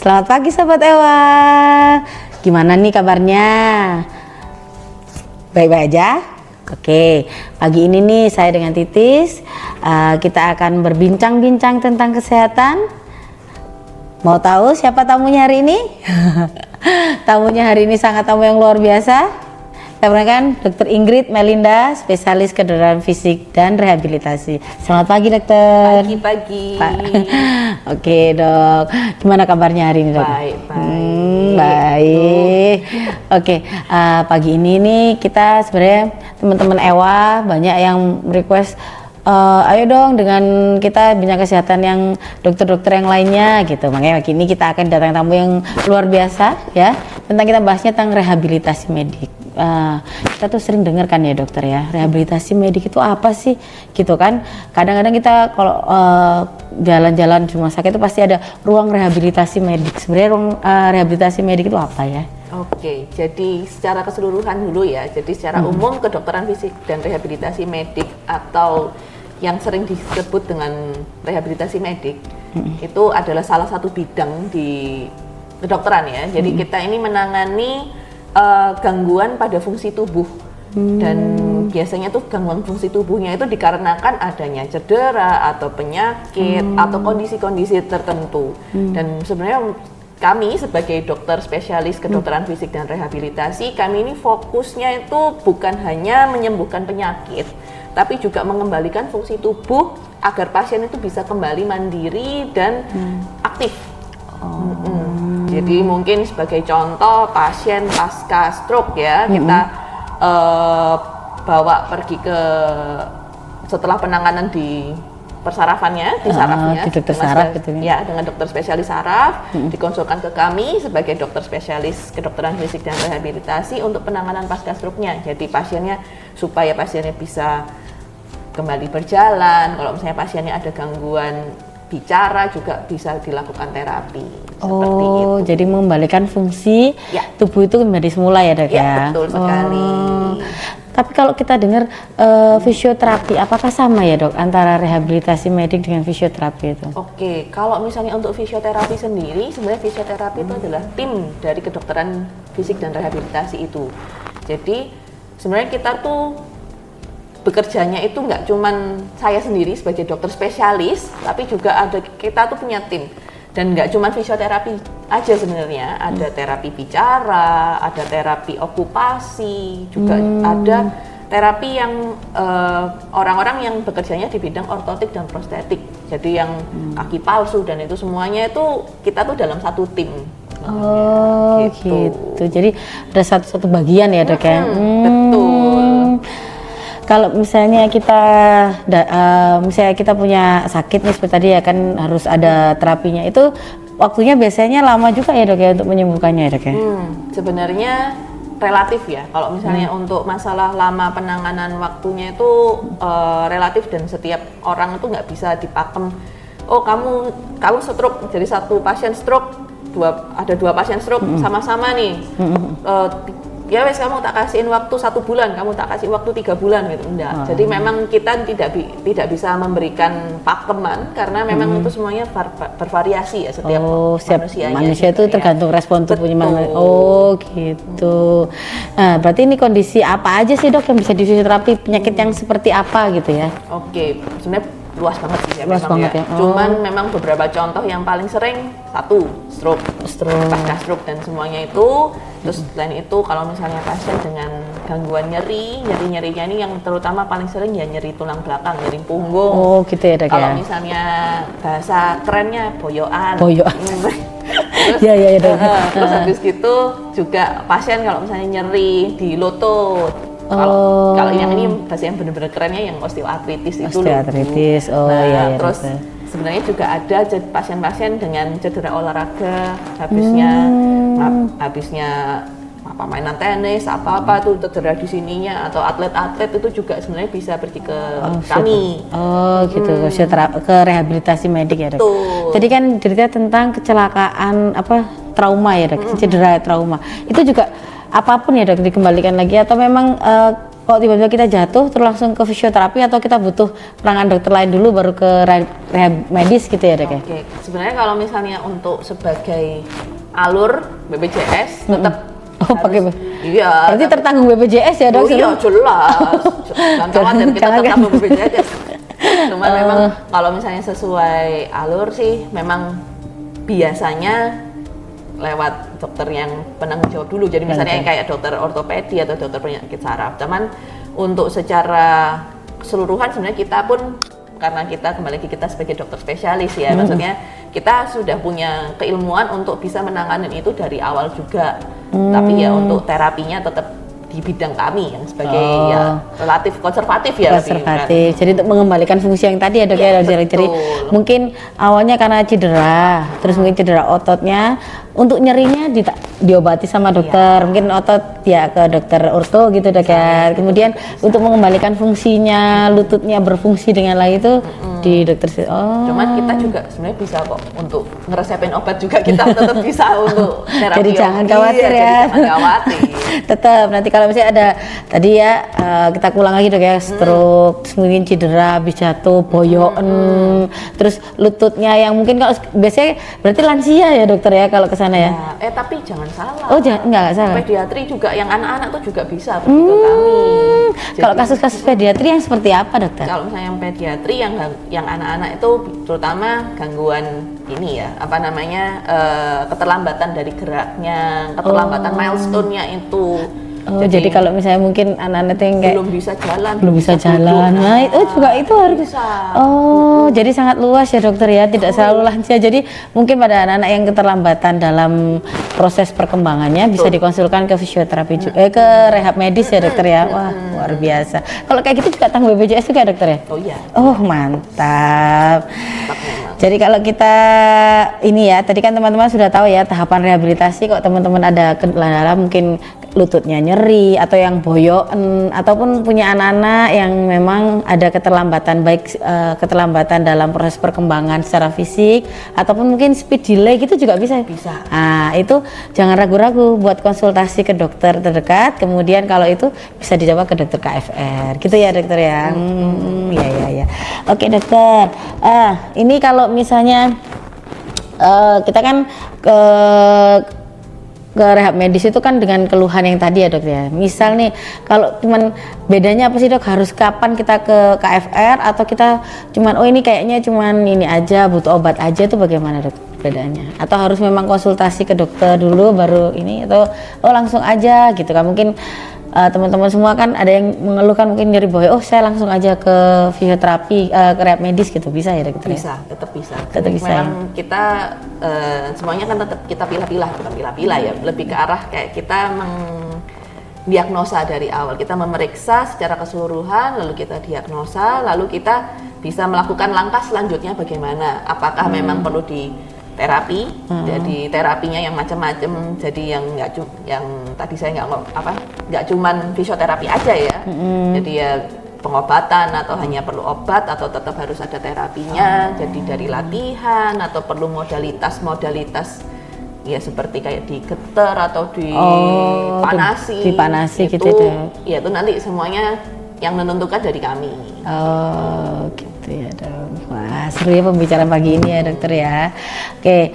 Selamat pagi Sobat Ewa. Gimana nih kabarnya? Baik-baik aja? Oke, pagi ini nih saya dengan Titis kita akan berbincang-bincang tentang kesehatan. Mau tahu siapa tamunya hari ini? Tamunya hari ini sangat tamu yang luar biasa. Kita perkenalkan Dr. Ingrid Melinda, spesialis kedokteran fisik dan rehabilitasi. Selamat pagi dokter. Pagi-pagi. Oke dok, gimana kabarnya hari ini dok? Baik. Baik. Oke, pagi ini nih kita sebenarnya teman-teman Ewa banyak yang request, ayo dong dengan kita bidang kesehatan yang dokter-dokter yang lainnya gitu. Makanya pagi ini kita akan datang tamu yang luar biasa ya. Tentang kita bahasnya tentang rehabilitasi medik. Kita tuh sering dengar kan ya dokter ya, rehabilitasi medik itu apa sih gitu kan. Kadang-kadang kita kalau jalan-jalan di rumah sakit itu pasti ada ruang rehabilitasi medik. Sebenarnya ruang rehabilitasi medik itu apa ya? Oke, jadi secara keseluruhan dulu ya. Jadi secara umum kedokteran fisik dan rehabilitasi medik atau yang sering disebut dengan rehabilitasi medik itu adalah salah satu bidang di kedokteran ya. Jadi kita ini menangani gangguan pada fungsi tubuh dan biasanya tuh gangguan fungsi tubuhnya itu dikarenakan adanya cedera atau penyakit atau kondisi-kondisi tertentu. Dan sebenarnya kami sebagai dokter spesialis kedokteran fisik dan rehabilitasi, kami ini fokusnya itu bukan hanya menyembuhkan penyakit, tapi juga mengembalikan fungsi tubuh agar pasien itu bisa kembali mandiri dan aktif. Jadi mungkin sebagai contoh pasien pasca stroke ya, kita bawa pergi ke setelah penanganan di persarafannya, di sarafnya, di dokter saraf gitu ya, dengan dokter spesialis saraf, dikonsulkan ke kami sebagai dokter spesialis kedokteran fisik dan rehabilitasi untuk penanganan pasca stroke-nya. Jadi supaya pasiennya bisa kembali berjalan, kalau misalnya pasiennya ada gangguan bicara juga bisa dilakukan terapi. Seperti itu. Jadi mengembalikan fungsi tubuh itu kembali semula ya dok ya? Ya, betul sekali. Tapi kalau kita dengar fisioterapi, apakah sama ya dok antara rehabilitasi medik dengan fisioterapi itu? Oke, kalau misalnya untuk fisioterapi sendiri, sebenarnya fisioterapi itu adalah tim dari kedokteran fisik dan rehabilitasi itu. Jadi sebenarnya kita tuh bekerjanya itu nggak cuman saya sendiri sebagai dokter spesialis, tapi juga kita tuh punya tim. Dan nggak cuman fisioterapi aja sebenarnya, ada terapi bicara, ada terapi okupasi, juga ada terapi yang orang-orang yang bekerjanya di bidang ortotik dan prostetik. Jadi yang kaki palsu dan itu semuanya itu kita tuh dalam satu tim. Gitu. Jadi ada satu bagian ya dok ya? Betul. Kalau misalnya kita punya sakit nih seperti tadi ya kan harus ada terapinya, itu waktunya biasanya lama juga ya dok ya untuk menyembuhkannya ya dok ya? Sebenarnya relatif ya, kalau misalnya untuk masalah lama penanganan waktunya itu relatif dan setiap orang itu nggak bisa dipakem. Oh kamu stroke, jadi satu pasien stroke, ada dua pasien stroke sama-sama nih. Ya wes kamu tak kasihin waktu 1 bulan, kamu tak kasih waktu 3 bulan gitu, enggak. Jadi memang kita tidak bisa memberikan pakeman karena memang itu semuanya bervariasi ya setiap manusia itu tergantung respon tubuhnya. Gitu. Nah, berarti ini kondisi apa aja sih dok yang bisa di fisioterapi, penyakit yang seperti apa gitu ya? Oke, sebenarnya luas banget sih ya. Luas banget ya. Cuman memang beberapa contoh yang paling sering, stroke, pasca stroke dan semuanya itu. Terus selain itu kalau misalnya pasien dengan gangguan nyerinya ini yang terutama paling sering ya nyeri tulang belakang, nyeri punggung. Gitu ya dok ya. Kalau misalnya bahasa kerennya boyoan. Terus, ya dok. Terus habis gitu juga pasien kalau misalnya nyeri di lutut. Kalau yang ini bahasa yang benar-benar kerennya yang osteoartritis itu loh. Terus sebenarnya juga ada pasien-pasien dengan cedera olahraga, habisnya mainan tenis apa tuh cedera di sininya, atau atlet-atlet itu juga sebenarnya bisa pergi ke kami. Gitu, ke rehabilitasi medik ya dok. Tadi kan cerita tentang kecelakaan trauma ya dok, cedera trauma. Itu juga apapun ya dok dikembalikan lagi atau memang kok tiba-tiba kita jatuh terus langsung ke fisioterapi atau kita butuh penanganan dokter lain dulu baru ke rehab medis gitu ya dok ya? Oke, sebenarnya kalau misalnya untuk sebagai alur BPJS tetap pakai iya. Berarti tertanggung BPJS ya dok? Oh iya jelas. Jangan khawatir kita tertanggung BPJS. Cuman memang kalau misalnya sesuai alur sih memang biasanya lewat dokter yang penanggung jawab dulu. Jadi misalnya kayak dokter ortopedi atau dokter penyakit saraf. Cuman untuk secara keseluruhan sebenarnya kita pun karena kita kembali lagi kita sebagai dokter spesialis ya, maksudnya kita sudah punya keilmuan untuk bisa menangani itu dari awal juga. Tapi ya untuk terapinya tetap di bidang kami yang sebagai ya relatif konservatif ya. Konservatif. Jadi untuk mengembalikan fungsi yang tadi ya dok ya, jadi mungkin awalnya karena cedera, terus mungkin cedera ototnya, untuk nyerinya diobati sama dokter, mungkin otot ya ke dokter orto gitu dok ya. Kemudian untuk mengembalikan fungsinya, lututnya berfungsi dengan lain itu di dokter. Cuman kita juga sebenarnya bisa kok untuk ngeresepin obat juga kita tetap bisa untuk terapi. Jadi jangan khawatir ya. Jangan khawatir. Tetap nanti kalau misalnya ada tadi ya kita ulang lagi dok ya, stroke, terus mungkin cedera, habis jatuh, boyoken, terus lututnya yang mungkin kalau biasanya berarti lansia ya dokter ya kalau ke sana ya. Tapi jangan salah. Oh enggak salah. Pediatri juga yang anak-anak tuh juga bisa ke kami. Kalau kasus-kasus pediatri yang seperti apa dokter? Kalau misalnya yang pediatri yang anak-anak itu terutama gangguan ini ya apa namanya keterlambatan dari geraknya, keterlambatan milestone-nya itu. Jadi kalau misalnya mungkin anak-anak yang kayak belum bisa jalan, nah itu juga itu harus bisa. Jadi sangat luas ya dokter ya, tidak selalu lansia. Jadi mungkin pada anak-anak yang keterlambatan dalam proses perkembangannya bisa dikonsulkan ke fisioterapi ke rehab medis ya dokter ya. Wah luar biasa. Kalau kayak gitu juga tanggung BPJS juga dokter ya? Oh iya. Oh mantap. Jadi kalau kita ini ya, tadi kan teman-teman sudah tahu ya tahapan rehabilitasi. Kok teman-teman ada kendala mungkin lututnya nyeri atau yang boyoken ataupun punya anak-anak yang memang ada keterlambatan baik keterlambatan dalam proses perkembangan secara fisik ataupun mungkin speed delay gitu juga bisa. Nah itu jangan ragu-ragu buat konsultasi ke dokter terdekat, kemudian kalau itu bisa dijawab ke dokter KFR gitu ya dokter ya. Ya. Oke dokter, ini kalau misalnya kita kan ke rehab medis itu kan dengan keluhan yang tadi ya dok ya. Misal nih kalau cuman bedanya apa sih dok, harus kapan kita ke KFR atau kita cuman ini kayaknya cuman ini aja butuh obat aja, itu bagaimana dok bedanya? Atau harus memang konsultasi ke dokter dulu baru ini, atau langsung aja gitu kan? Mungkin teman-teman semua kan ada yang mengeluhkan mungkin nyeri boy, saya langsung aja ke fisioterapi, ke rehab medis gitu, bisa ya dokter? Bisa, tetap bisa. Tetap bisa. Memang kita semuanya kan tetap kita pilah-pilah, bukan pilah-pilah ya, lebih ke arah kayak kita diagnosa dari awal, kita memeriksa secara keseluruhan, lalu kita diagnosa, lalu kita bisa melakukan langkah selanjutnya bagaimana, apakah memang perlu di terapi, jadi terapinya yang macam-macam, jadi yang tadi saya nggak cuman fisioterapi aja ya, jadi ya pengobatan atau hanya perlu obat atau tetap harus ada terapinya, jadi dari latihan atau perlu modalitas ya seperti kayak digetar atau dipanasi gitu ya, itu nanti semuanya yang menentukan dari kami. Gitu ya dok. Wah seru ya pembicaraan pagi ini ya dokter ya. Oke,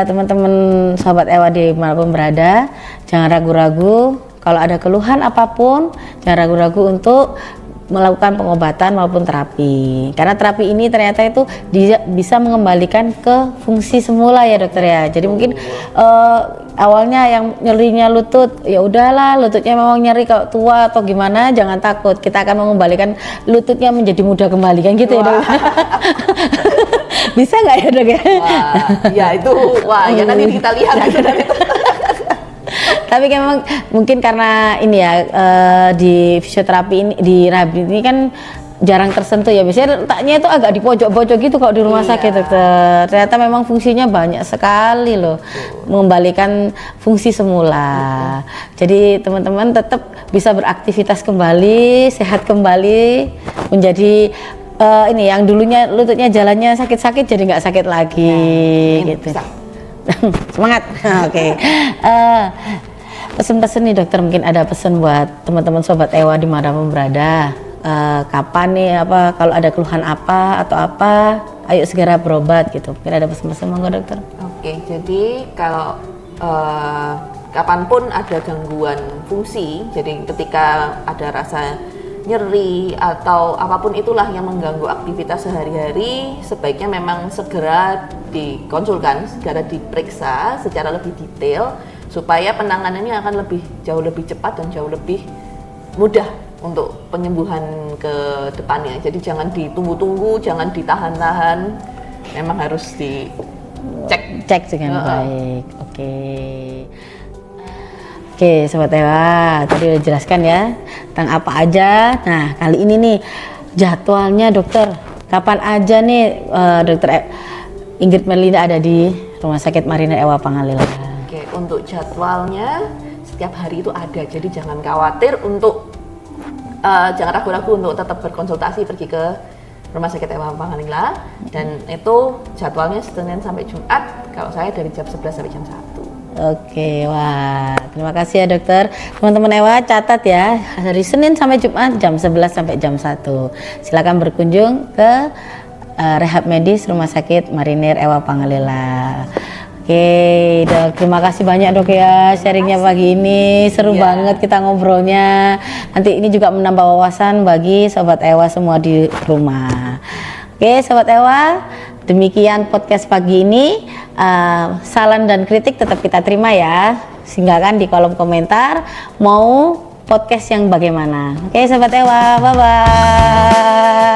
teman-teman sahabat Ewa dimanapun berada, jangan ragu-ragu kalau ada keluhan apapun, jangan ragu-ragu untuk melakukan pengobatan maupun terapi, karena terapi ini ternyata itu bisa mengembalikan ke fungsi semula ya dokter ya. Jadi mungkin awalnya yang nyerinya lutut, ya udahlah lututnya memang nyeri kalau tua atau gimana, jangan takut, kita akan mengembalikan lututnya menjadi mudah kembali kan gitu ya dok. Bisa nggak ya dok ya? Ya itu ya nanti kita lihat. Tapi memang mungkin karena ini ya di fisioterapi ini, di rehab ini kan jarang tersentuh ya, biasanya letaknya itu agak di pojok-pojok gitu kalau di rumah sakit dokter. Ternyata memang fungsinya banyak sekali loh, mengembalikan fungsi semula. Jadi teman-teman tetap bisa beraktivitas kembali, sehat kembali, menjadi ini yang dulunya lututnya jalannya sakit-sakit jadi nggak sakit lagi gitu. Semangat. Oke. Pesan-pesan nih dokter, mungkin ada pesan buat teman-teman sobat Ewa dimanapun berada. Kapan nih kalau ada keluhan apa atau apa, ayo segera berobat gitu. Mungkin ada pesan-pesan monggo dokter. Oke, jadi kalau kapanpun ada gangguan fungsi, jadi ketika ada rasa nyeri atau apapun itulah yang mengganggu aktivitas sehari-hari, sebaiknya memang segera dikonsulkan, segera diperiksa secara lebih detail supaya penanganannya akan jauh lebih cepat dan jauh lebih mudah untuk penyembuhan ke depannya. Jadi jangan ditunggu-tunggu, jangan ditahan-tahan, memang harus dicek dengan baik. Oke, Sobat Ewa, tadi udah jelaskan ya tentang apa aja. Nah, kali ini nih jadwalnya dokter, kapan aja nih dokter Ingrid Merlinda ada di Rumah Sakit Mariner Ewa Pangalila? Oke, untuk jadwalnya setiap hari itu ada, jadi jangan khawatir jangan ragu-ragu untuk tetap berkonsultasi pergi ke Rumah Sakit Ewa Pangalila, dan itu jadwalnya Senin sampai Jumat, kalau saya dari jam 11 sampai jam 1. Oke, wah, terima kasih ya dokter. Teman-teman Ewa catat ya, dari Senin sampai Jumat jam 11 sampai jam 1. Silakan berkunjung ke rehab medis Rumah Sakit Mariner Ewa Pangalila. Oke dok, terima kasih banyak dok ya sharingnya pagi ini, seru banget kita ngobrolnya. Nanti ini juga menambah wawasan bagi Sobat Ewa semua di rumah. Oke Sobat Ewa, demikian podcast pagi ini. Saran dan kritik tetap kita terima ya, silakan di kolom komentar mau podcast yang bagaimana. Oke Sobat Ewa, bye bye.